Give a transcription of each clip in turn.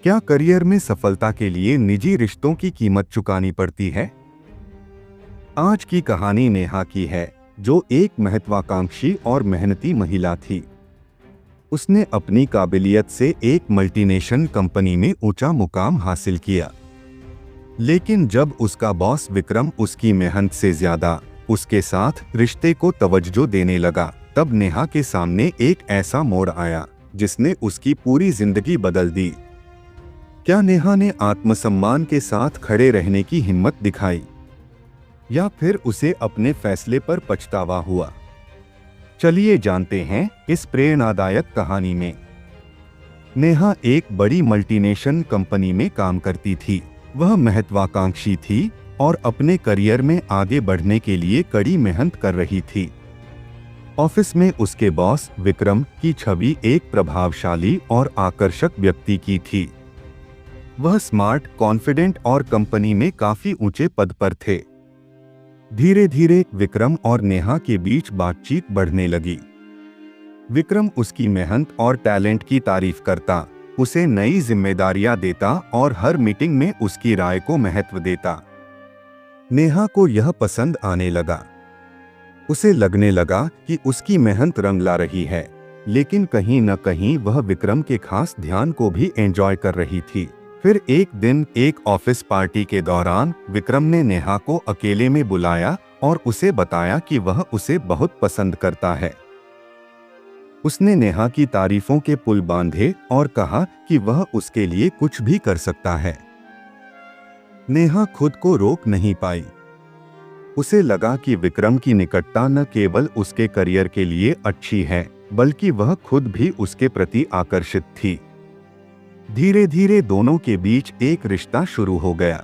क्या करियर में सफलता के लिए निजी रिश्तों की कीमत चुकानी पड़ती है? आज की कहानी नेहा की है, जो एक महत्वाकांक्षी और मेहनती महिला थी। उसने अपनी काबिलियत से एक मल्टीनेशनल कंपनी में ऊंचा मुकाम हासिल किया। लेकिन जब उसका बॉस विक्रम उसकी मेहनत से ज्यादा उसके साथ रिश्ते को तवज्जो देने लगा, तब नेहा के सामने एक ऐसा मोड़ आया जिसने उसकी पूरी जिंदगी बदल दी। क्या नेहा ने आत्मसम्मान के साथ खड़े रहने की हिम्मत दिखाई, या फिर उसे अपने फैसले पर पछतावा हुआ? चलिए जानते हैं इस प्रेरणादायक कहानी में। नेहा एक बड़ी मल्टीनेशनल कंपनी में काम करती थी। वह महत्वाकांक्षी थी और अपने करियर में आगे बढ़ने के लिए कड़ी मेहनत कर रही थी। ऑफिस में उसके बॉस विक्रम की छवि एक प्रभावशाली और आकर्षक व्यक्ति की थी। वह स्मार्ट, कॉन्फिडेंट और कंपनी में काफी ऊंचे पद पर थे। धीरे धीरे विक्रम और नेहा के बीच बातचीत बढ़ने लगी। विक्रम उसकी मेहनत और टैलेंट की तारीफ करता, उसे नई जिम्मेदारियां देता और हर मीटिंग में उसकी राय को महत्व देता। नेहा को यह पसंद आने लगा। उसे लगने लगा कि उसकी मेहनत रंग ला रही है, लेकिन कहीं न कहीं वह विक्रम के खास ध्यान को भी एंजॉय कर रही थी। फिर एक दिन एक ऑफिस पार्टी के दौरान विक्रम ने नेहा को अकेले में बुलाया और उसे बताया कि वह उसे बहुत पसंद करता है। उसने नेहा की तारीफों के पुल बांधे और कहा कि वह उसके लिए कुछ भी कर सकता है। नेहा खुद को रोक नहीं पाई। उसे लगा कि विक्रम की निकटता न केवल उसके करियर के लिए अच्छी है, बल्कि वह खुद भी उसके प्रति आकर्षित थी। धीरे धीरे दोनों के बीच एक रिश्ता शुरू हो गया।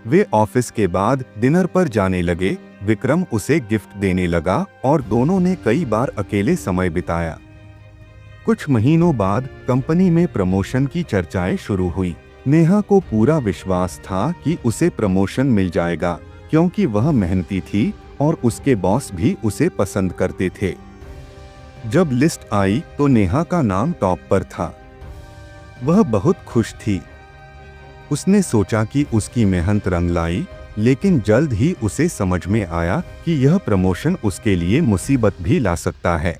वे ऑफिस के बाद डिनर पर जाने लगे। विक्रम उसे गिफ्ट देने लगा और दोनों ने कई बार अकेले समय बिताया। कुछ महीनों बाद कंपनी में प्रमोशन की चर्चाएं शुरू हुई। नेहा को पूरा विश्वास था कि उसे प्रमोशन मिल जाएगा, क्योंकि वह मेहनती थी और उसके बॉस भी उसे पसंद करते थे। जब लिस्ट आई तो नेहा का नाम टॉप पर था। वह बहुत खुश थी। उसने सोचा कि उसकी मेहनत रंग लाई, लेकिन जल्द ही उसे समझ में आया कि यह प्रमोशन उसके लिए मुसीबत भी ला सकता है।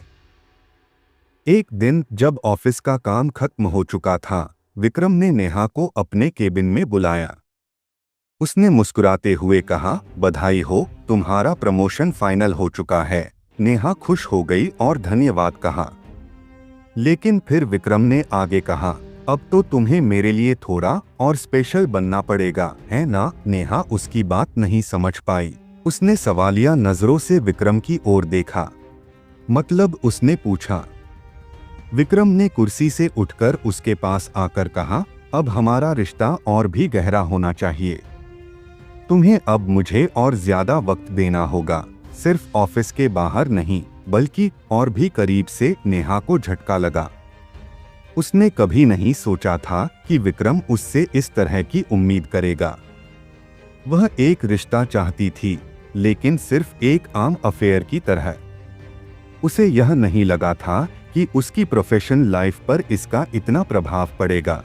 एक दिन जब ऑफिस का काम खत्म हो चुका था, विक्रम ने नेहा को अपने केबिन में बुलाया। उसने मुस्कुराते हुए कहा, बधाई हो, तुम्हारा प्रमोशन फाइनल हो चुका है। नेहा खुश हो गई और धन्यवाद कहा। लेकिन फिर विक्रम ने आगे कहा, अब तो तुम्हें मेरे लिए थोड़ा और स्पेशल बनना पड़ेगा, है ना? नेहा उसकी बात नहीं समझ पाई। उसने सवालिया नजरों से विक्रम की ओर देखा। मतलब? उसने पूछा। विक्रम ने कुर्सी से उठकर उसके पास आकर कहा, अब हमारा रिश्ता और भी गहरा होना चाहिए। तुम्हें अब मुझे और ज्यादा वक्त देना होगा, सिर्फ ऑफिस के बाहर नहीं, बल्कि और भी करीब से। नेहा को झटका लगा। उसने कभी नहीं सोचा था कि विक्रम उससे इस तरह की उम्मीद करेगा। वह एक रिश्ता चाहती थी, लेकिन सिर्फ एक आम अफेयर की तरह। उसे यह नहीं लगा था कि उसकी प्रोफेशनल लाइफ पर इसका इतना प्रभाव पड़ेगा।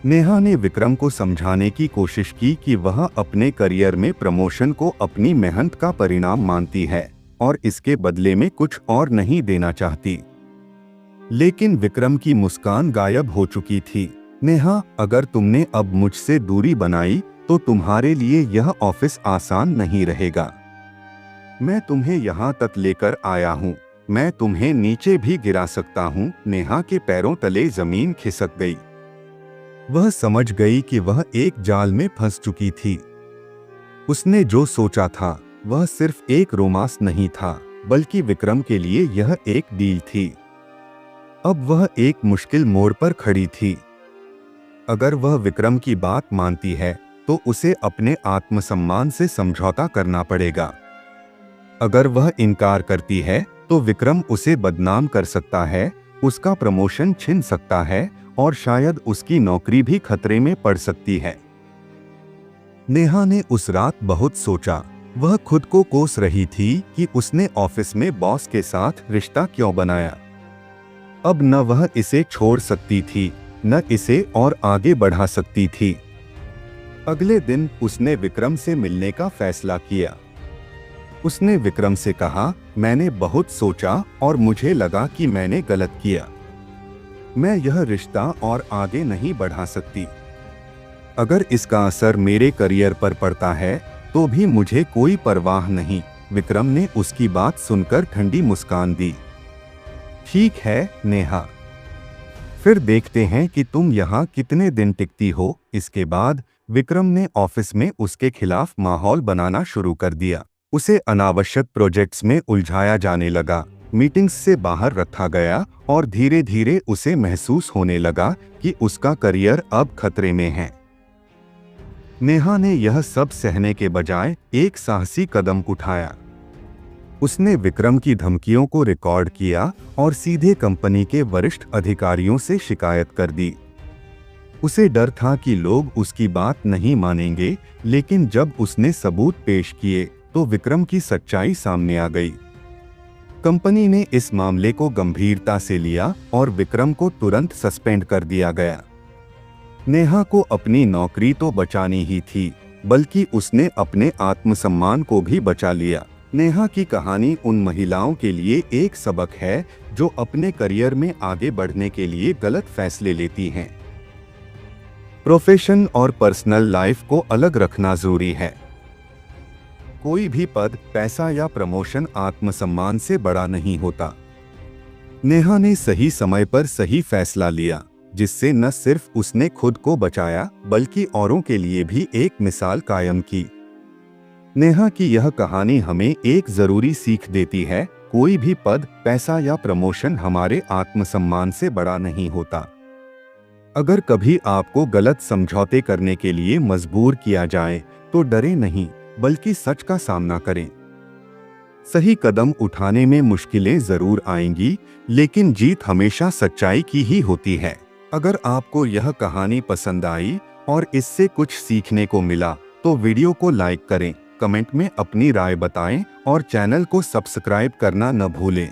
नेहा ने विक्रम को समझाने की कोशिश की कि वह अपने करियर में प्रमोशन को अपनी मेहनत का परिणाम मानती है और इसके बदले में कुछ और नहीं देना चाहती। लेकिन विक्रम की मुस्कान गायब हो चुकी थी। नेहा, अगर तुमने अब मुझसे दूरी बनाई तो तुम्हारे लिए यह ऑफिस आसान नहीं रहेगा। मैं तुम्हें यहाँ तक लेकर आया हूँ, मैं तुम्हें नीचे भी गिरा सकता हूँ। नेहा के पैरों तले जमीन खिसक गई। वह समझ गई कि वह एक जाल में फंस चुकी थी। उसने जो सोचा था वह सिर्फ एक रोमांस नहीं था, बल्कि विक्रम के लिए यह एक डील थी। अब वह एक मुश्किल मोड़ पर खड़ी थी। अगर वह विक्रम की बात मानती है तो उसे अपने आत्मसम्मान से समझौता करना पड़ेगा। अगर वह इनकार करती है तो विक्रम उसे बदनाम कर सकता है, उसका प्रमोशन छिन सकता है और शायद उसकी नौकरी भी खतरे में पड़ सकती है। नेहा ने उस रात बहुत सोचा। वह खुद को कोस रही थी कि उसने ऑफिस में बॉस के साथ रिश्ता क्यों बनाया। अब न वह इसे छोड़ सकती थी, न इसे और आगे बढ़ा सकती थी। अगले दिन उसने विक्रम से मिलने का फैसला किया। उसने विक्रम से कहा, मैंने बहुत सोचा और मुझे लगा कि मैंने गलत किया। मैं यह रिश्ता और आगे नहीं बढ़ा सकती। अगर इसका असर मेरे करियर पर पड़ता है तो भी मुझे कोई परवाह नहीं। विक्रम ने उसकी बात सुनकर ठंडी मुस्कान दी। ठीक है नेहा, फिर देखते हैं कि तुम यहाँ कितने दिन टिकती हो। इसके बाद विक्रम ने ऑफिस में उसके खिलाफ माहौल बनाना शुरू कर दिया। उसे अनावश्यक प्रोजेक्ट्स में उलझाया जाने लगा, मीटिंग्स से बाहर रखा गया और धीरे धीरे उसे महसूस होने लगा कि उसका करियर अब खतरे में है। नेहा ने यह सब सहने के बजाय एक साहसी कदम उठाया। उसने विक्रम की धमकियों को रिकॉर्ड किया और सीधे कंपनी के वरिष्ठ अधिकारियों से शिकायत कर दी। उसे डर था कि लोग उसकी बात नहीं मानेंगे, लेकिन जब उसने सबूत पेश किए तो विक्रम की सच्चाई सामने आ गई। कंपनी ने इस मामले को गंभीरता से लिया और विक्रम को तुरंत सस्पेंड कर दिया गया। नेहा को अपनी नौकरी तो बचानी ही थी, बल्कि उसने अपने आत्मसम्मान को भी बचा लिया। नेहा की कहानी उन महिलाओं के लिए एक सबक है जो अपने करियर में आगे बढ़ने के लिए गलत फैसले लेती हैं। प्रोफेशन और पर्सनल लाइफ को अलग रखना जरूरी है। कोई भी पद, पैसा या प्रमोशन आत्मसम्मान से बड़ा नहीं होता। नेहा ने सही समय पर सही फैसला लिया, जिससे न सिर्फ उसने खुद को बचाया बल्कि औरों के लिए भी एक मिसाल कायम की। नेहा की यह कहानी हमें एक जरूरी सीख देती है, कोई भी पद, पैसा या प्रमोशन हमारे आत्मसम्मान से बड़ा नहीं होता। अगर कभी आपको गलत समझौते करने के लिए मजबूर किया जाए तो डरे नहीं, बल्कि सच का सामना करें। सही कदम उठाने में मुश्किलें जरूर आएंगी, लेकिन जीत हमेशा सच्चाई की ही होती है। अगर आपको यह कहानी पसंद आई और इससे कुछ सीखने को मिला तो वीडियो को लाइक करें, कमेंट में अपनी राय बताएं और चैनल को सब्सक्राइब करना न भूलें।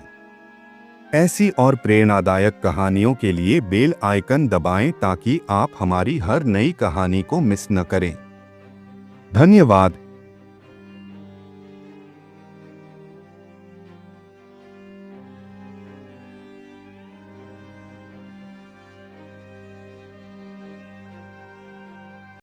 ऐसी और प्रेरणादायक कहानियों के लिए बेल आइकन दबाएं ताकि आप हमारी हर नई कहानी को मिस न करें। धन्यवाद।